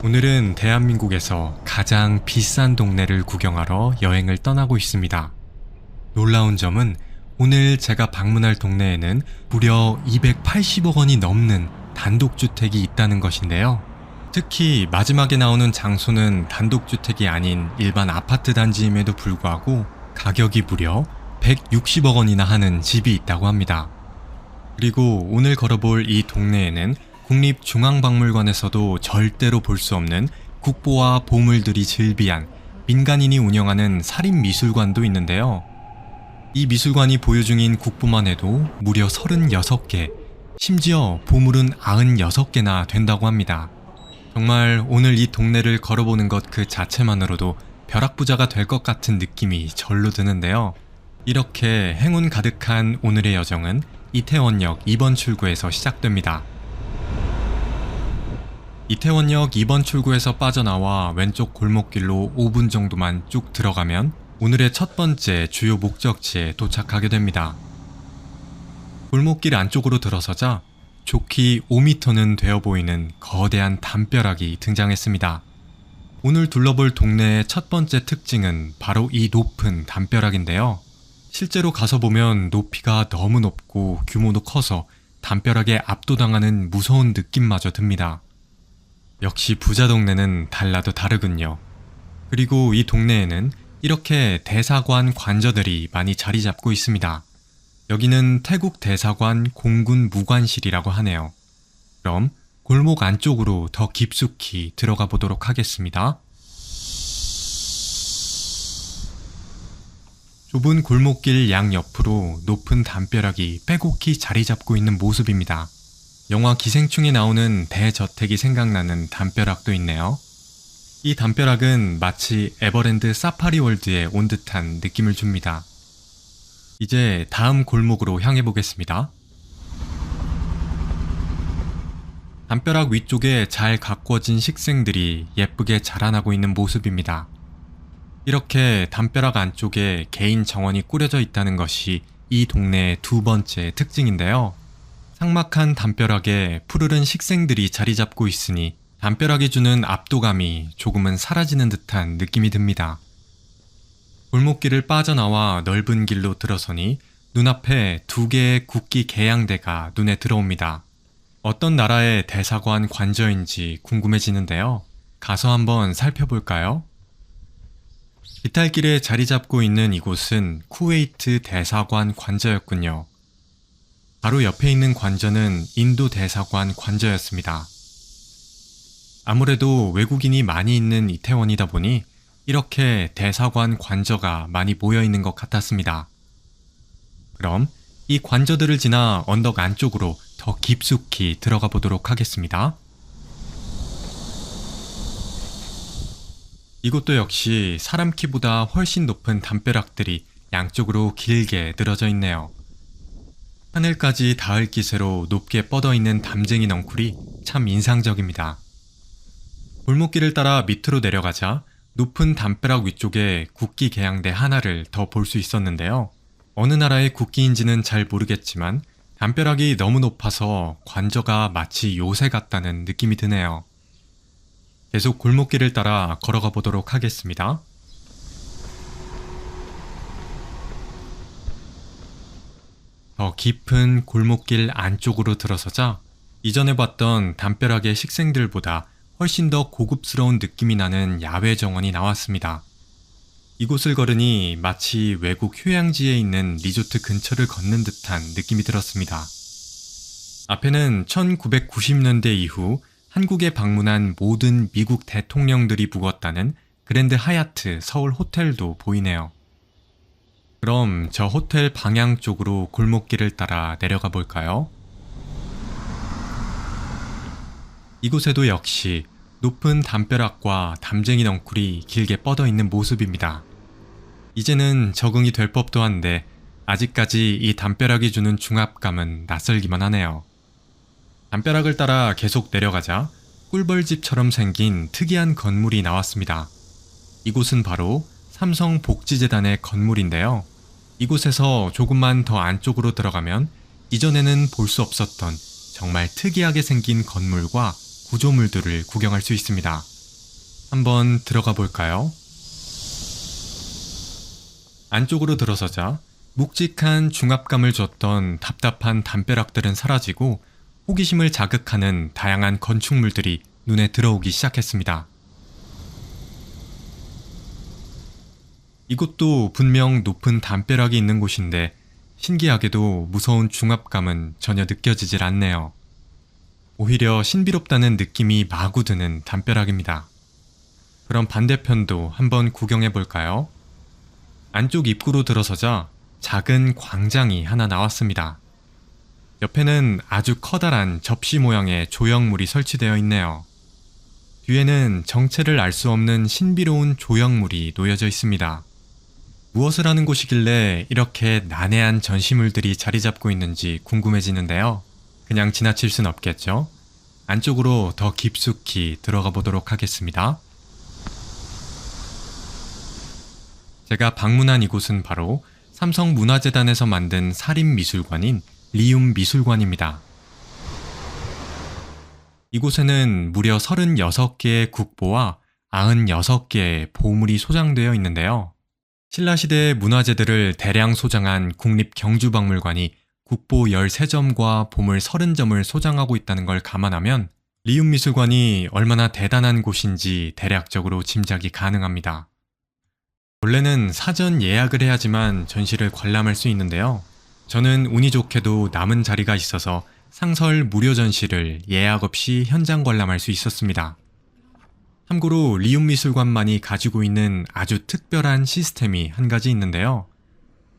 오늘은 대한민국에서 가장 비싼 동네를 구경하러 여행을 떠나고 있습니다. 놀라운 점은 오늘 제가 방문할 동네에는 무려 280억 원이 넘는 단독주택이 있다는 것인데요. 특히 마지막에 나오는 장소는 단독주택이 아닌 일반 아파트 단지임에도 불구하고 가격이 무려 160억 원이나 하는 집이 있다고 합니다. 그리고 오늘 걸어볼 이 동네에는 국립중앙박물관에서도 절대로 볼 수 없는 국보와 보물들이 즐비한 민간인이 운영하는 살인미술관도 있는데요. 이 미술관이 보유 중인 국보만 해도 무려 36개, 심지어 보물은 96개나 된다고 합니다. 정말 오늘 이 동네를 걸어보는 것 그 자체만으로도 벼락부자가 될 것 같은 느낌이 절로 드는데요. 이렇게 행운 가득한 오늘의 여정은 이태원역 2번 출구에서 시작됩니다. 이태원역 2번 출구에서 빠져나와 왼쪽 골목길로 5분 정도만 쭉 들어가면 오늘의 첫 번째 주요 목적지에 도착하게 됩니다. 골목길 안쪽으로 들어서자 좋기 5m는 되어 보이는 거대한 담벼락이 등장했습니다. 오늘 둘러볼 동네의 첫 번째 특징은 바로 이 높은 담벼락인데요. 실제로 가서 보면 높이가 너무 높고 규모도 커서 담벼락에 압도당하는 무서운 느낌마저 듭니다. 역시 부자 동네는 달라도 다르군요. 그리고 이 동네에는 이렇게 대사관 관저들이 많이 자리 잡고 있습니다. 여기는 태국 대사관 공군 무관실이라고 하네요. 그럼 골목 안쪽으로 더 깊숙이 들어가 보도록 하겠습니다. 좁은 골목길 양옆으로 높은 담벼락이 빼곡히 자리 잡고 있는 모습입니다. 영화 기생충에 나오는 대저택이 생각나는 담벼락도 있네요. 이 담벼락은 마치 에버랜드 사파리월드에 온 듯한 느낌을 줍니다. 이제 다음 골목으로 향해 보겠습니다. 담벼락 위쪽에 잘 가꾸어진 식생들이 예쁘게 자라나고 있는 모습입니다. 이렇게 담벼락 안쪽에 개인 정원이 꾸려져 있다는 것이 이 동네의 두 번째 특징인데요. 삭막한 담벼락에 푸르른 식생들이 자리 잡고 있으니 담벼락이 주는 압도감이 조금은 사라지는 듯한 느낌이 듭니다. 골목길을 빠져나와 넓은 길로 들어서니 눈앞에 두 개의 국기 개양대가 눈에 들어옵니다. 어떤 나라의 대사관 관저인지 궁금해지는데요. 가서 한번 살펴볼까요? 비탈길에 자리 잡고 있는 이곳은 쿠웨이트 대사관 관저였군요. 바로 옆에 있는 관저는 인도 대사관 관저였습니다. 아무래도 외국인이 많이 있는 이태원이다 보니 이렇게 대사관 관저가 많이 모여 있는 것 같았습니다. 그럼 이 관저들을 지나 언덕 안쪽으로 더 깊숙이 들어가 보도록 하겠습니다. 이곳도 역시 사람 키보다 훨씬 높은 담벼락들이 양쪽으로 길게 늘어져 있네요. 하늘까지 닿을 기세로 높게 뻗어있는 담쟁이 넝쿨이 참 인상적입니다. 골목길을 따라 밑으로 내려가자 높은 담벼락 위쪽에 국기 개양대 하나를 더 볼 수 있었는데요. 어느 나라의 국기인지는 잘 모르겠지만 담벼락이 너무 높아서 관저가 마치 요새 같다는 느낌이 드네요. 계속 골목길을 따라 걸어가 보도록 하겠습니다. 더 깊은 골목길 안쪽으로 들어서자 이전에 봤던 담벼락의 식생들보다 훨씬 더 고급스러운 느낌이 나는 야외 정원이 나왔습니다. 이곳을 걸으니 마치 외국 휴양지에 있는 리조트 근처를 걷는 듯한 느낌이 들었습니다. 앞에는 1990년대 이후 한국에 방문한 모든 미국 대통령들이 묵었다는 그랜드 하얏트 서울 호텔도 보이네요. 그럼 저 호텔 방향 쪽으로 골목길을 따라 내려가 볼까요? 이곳에도 역시 높은 담벼락과 담쟁이 넝쿨이 길게 뻗어 있는 모습입니다. 이제는 적응이 될 법도 한데 아직까지 이 담벼락이 주는 중압감은 낯설기만 하네요. 담벼락을 따라 계속 내려가자 꿀벌집처럼 생긴 특이한 건물이 나왔습니다. 이곳은 바로 삼성복지재단의 건물인데요. 이곳에서 조금만 더 안쪽으로 들어가면 이전에는 볼 수 없었던 정말 특이하게 생긴 건물과 구조물들을 구경할 수 있습니다. 한번 들어가 볼까요? 안쪽으로 들어서자 묵직한 중압감을 줬던 답답한 담벼락들은 사라지고 호기심을 자극하는 다양한 건축물들이 눈에 들어오기 시작했습니다. 이곳도 분명 높은 담벼락이 있는 곳인데 신기하게도 무서운 중압감은 전혀 느껴지질 않네요. 오히려 신비롭다는 느낌이 마구 드는 담벼락입니다. 그럼 반대편도 한번 구경해 볼까요? 안쪽 입구로 들어서자 작은 광장이 하나 나왔습니다. 옆에는 아주 커다란 접시 모양의 조형물이 설치되어 있네요. 뒤에는 정체를 알 수 없는 신비로운 조형물이 놓여져 있습니다. 무엇을 하는 곳이길래 이렇게 난해한 전시물들이 자리 잡고 있는지 궁금해지는데요. 그냥 지나칠 순 없겠죠? 안쪽으로 더 깊숙이 들어가 보도록 하겠습니다. 제가 방문한 이곳은 바로 삼성문화재단에서 만든 사립미술관인 리움미술관입니다. 이곳에는 무려 36개의 국보와 96개의 보물이 소장되어 있는데요. 신라시대의 문화재들을 대량 소장한 국립경주박물관이 국보 13점과 보물 30점을 소장하고 있다는 걸 감안하면 리움미술관이 얼마나 대단한 곳인지 대략적으로 짐작이 가능합니다. 원래는 사전 예약을 해야지만 전시를 관람할 수 있는데요. 저는 운이 좋게도 남은 자리가 있어서 상설 무료 전시를 예약 없이 현장 관람할 수 있었습니다. 참고로 리움미술관만이 가지고 있는 아주 특별한 시스템이 한 가지 있는데요.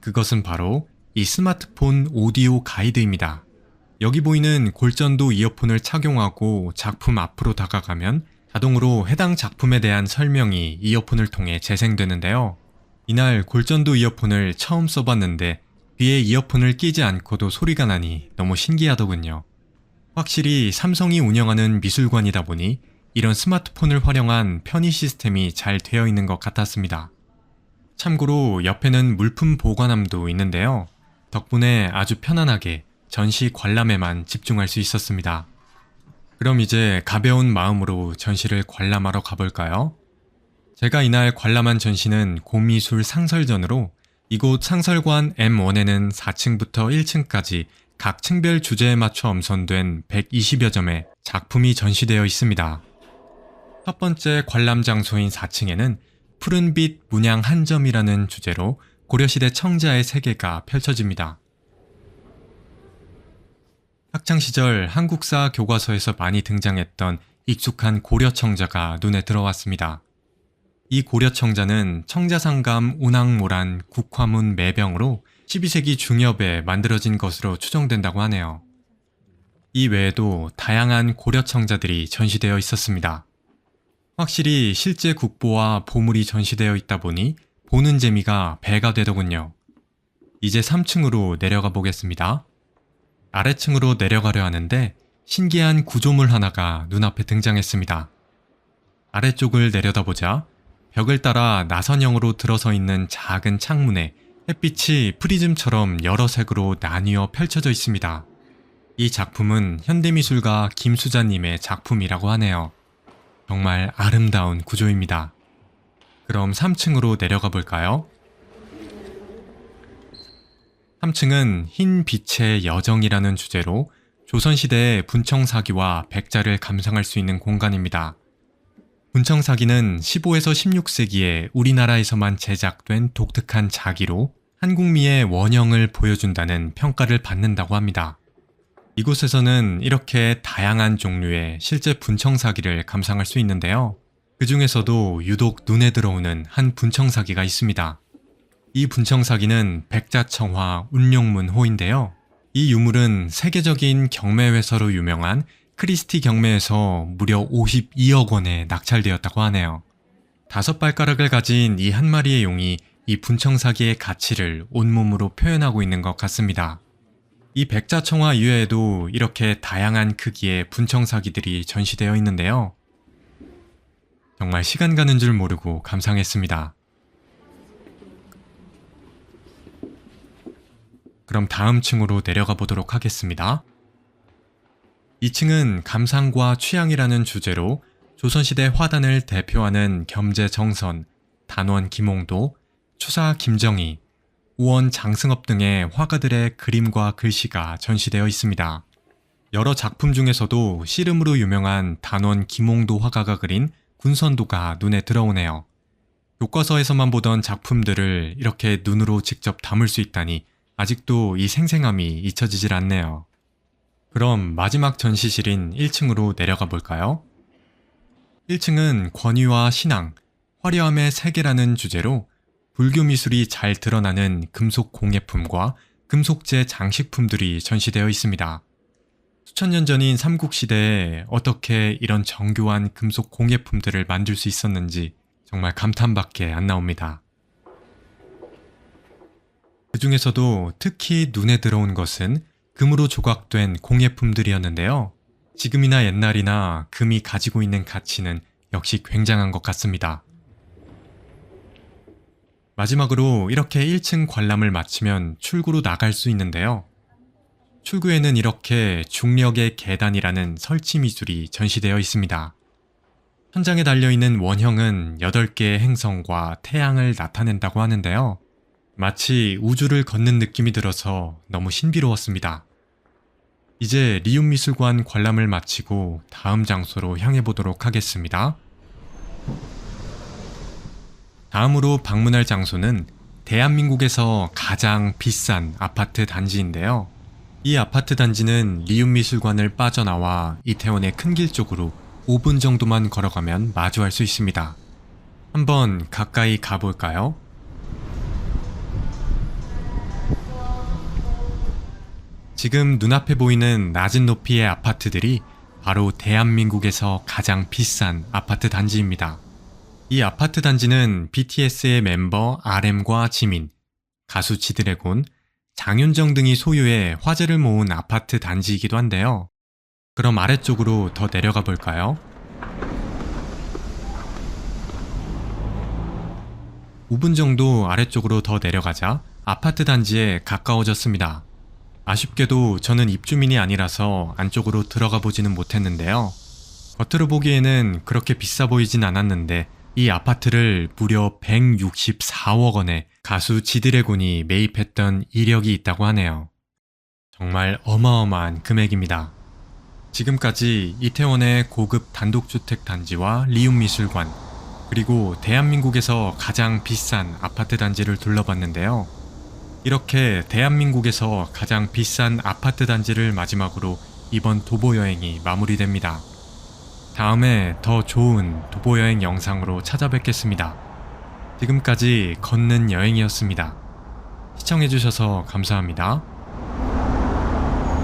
그것은 바로 이 스마트폰 오디오 가이드입니다. 여기 보이는 골전도 이어폰을 착용하고 작품 앞으로 다가가면 자동으로 해당 작품에 대한 설명이 이어폰을 통해 재생되는데요. 이날 골전도 이어폰을 처음 써봤는데 귀에 이어폰을 끼지 않고도 소리가 나니 너무 신기하더군요. 확실히 삼성이 운영하는 미술관이다 보니 이런 스마트폰을 활용한 편의 시스템이 잘 되어 있는 것 같았습니다. 참고로 옆에는 물품 보관함도 있는데요. 덕분에 아주 편안하게 전시 관람에만 집중할 수 있었습니다. 그럼 이제 가벼운 마음으로 전시를 관람하러 가볼까요? 제가 이날 관람한 전시는 고미술 상설전으로 이곳 상설관 M1에는 4층부터 1층까지 각 층별 주제에 맞춰 엄선된 120여 점의 작품이 전시되어 있습니다. 첫 번째 관람 장소인 4층에는 푸른빛 문양 한 점이라는 주제로 고려시대 청자의 세계가 펼쳐집니다. 학창시절 한국사 교과서에서 많이 등장했던 익숙한 고려청자가 눈에 들어왔습니다. 이 고려청자는 청자상감 운항모란 국화문 매병으로 12세기 중엽에 만들어진 것으로 추정된다고 하네요. 이 외에도 다양한 고려청자들이 전시되어 있었습니다. 확실히 실제 국보와 보물이 전시되어 있다 보니 보는 재미가 배가 되더군요. 이제 3층으로 내려가 보겠습니다. 아래층으로 내려가려 하는데 신기한 구조물 하나가 눈앞에 등장했습니다. 아래쪽을 내려다보자 벽을 따라 나선형으로 들어서 있는 작은 창문에 햇빛이 프리즘처럼 여러 색으로 나뉘어 펼쳐져 있습니다. 이 작품은 현대미술가 김수자님의 작품이라고 하네요. 정말 아름다운 구조입니다. 그럼 3층으로 내려가 볼까요? 3층은 흰 빛의 여정이라는 주제로 조선시대의 분청사기와 백자를 감상할 수 있는 공간입니다. 분청사기는 15에서 16세기에 우리나라에서만 제작된 독특한 자기로 한국미의 원형을 보여준다는 평가를 받는다고 합니다. 이곳에서는 이렇게 다양한 종류의 실제 분청사기를 감상할 수 있는데요. 그 중에서도 유독 눈에 들어오는 한 분청사기가 있습니다. 이 분청사기는 백자청화 운용문호인데요. 이 유물은 세계적인 경매회사로 유명한 크리스티 경매에서 무려 52억 원에 낙찰되었다고 하네요. 5발가락을 가진 이 한 마리의 용이 이 분청사기의 가치를 온몸으로 표현하고 있는 것 같습니다. 이 백자청화 이외에도 이렇게 다양한 크기의 분청사기들이 전시되어 있는데요. 정말 시간 가는 줄 모르고 감상했습니다. 그럼 다음 층으로 내려가 보도록 하겠습니다. 2층은 감상과 취향이라는 주제로 조선시대 화단을 대표하는 겸재정선, 단원 김홍도, 추사 김정희, 우원 장승업 등의 화가들의 그림과 글씨가 전시되어 있습니다. 여러 작품 중에서도 씨름으로 유명한 단원 김홍도 화가가 그린 군선도가 눈에 들어오네요. 교과서에서만 보던 작품들을 이렇게 눈으로 직접 담을 수 있다니 아직도 이 생생함이 잊혀지질 않네요. 그럼 마지막 전시실인 1층으로 내려가 볼까요? 1층은 권위와 신앙, 화려함의 세계라는 주제로 불교 미술이 잘 드러나는 금속 공예품과 금속재 장식품들이 전시되어 있습니다. 수천 년 전인 삼국시대에 어떻게 이런 정교한 금속 공예품들을 만들 수 있었는지 정말 감탄밖에 안 나옵니다. 그 중에서도 특히 눈에 들어온 것은 금으로 조각된 공예품들이었는데요. 지금이나 옛날이나 금이 가지고 있는 가치는 역시 굉장한 것 같습니다. 마지막으로 이렇게 1층 관람을 마치면 출구로 나갈 수 있는데요. 출구에는 이렇게 중력의 계단이라는 설치 미술이 전시되어 있습니다. 천장에 달려있는 원형은 8개의 행성과 태양을 나타낸다고 하는데요. 마치 우주를 걷는 느낌이 들어서 너무 신비로웠습니다. 이제 리움미술관 관람을 마치고 다음 장소로 향해 보도록 하겠습니다. 다음으로 방문할 장소는 대한민국에서 가장 비싼 아파트 단지인데요. 이 아파트 단지는 리움미술관을 빠져나와 이태원의 큰 길 쪽으로 5분 정도만 걸어가면 마주할 수 있습니다. 한번 가까이 가볼까요? 지금 눈앞에 보이는 낮은 높이의 아파트들이 바로 대한민국에서 가장 비싼 아파트 단지입니다. 이 아파트 단지는 BTS의 멤버 RM과 지민, 가수 지드래곤, 장윤정 등이 소유의 화제를 모은 아파트 단지이기도 한데요. 그럼 아래쪽으로 더 내려가 볼까요? 5분 정도 아래쪽으로 더 내려가자 아파트 단지에 가까워졌습니다. 아쉽게도 저는 입주민이 아니라서 안쪽으로 들어가 보지는 못했는데요. 겉으로 보기에는 그렇게 비싸 보이진 않았는데 이 아파트를 무려 164억 원에 가수 지드래곤이 매입했던 이력이 있다고 하네요. 정말 어마어마한 금액입니다. 지금까지 이태원의 고급 단독주택 단지와 리움미술관, 그리고 대한민국에서 가장 비싼 아파트 단지를 둘러봤는데요. 이렇게 대한민국에서 가장 비싼 아파트 단지를 마지막으로 이번 도보여행이 마무리됩니다. 다음에 더 좋은 도보여행 영상으로 찾아뵙겠습니다. 지금까지 걷는 여행이었습니다. 시청해주셔서 감사합니다.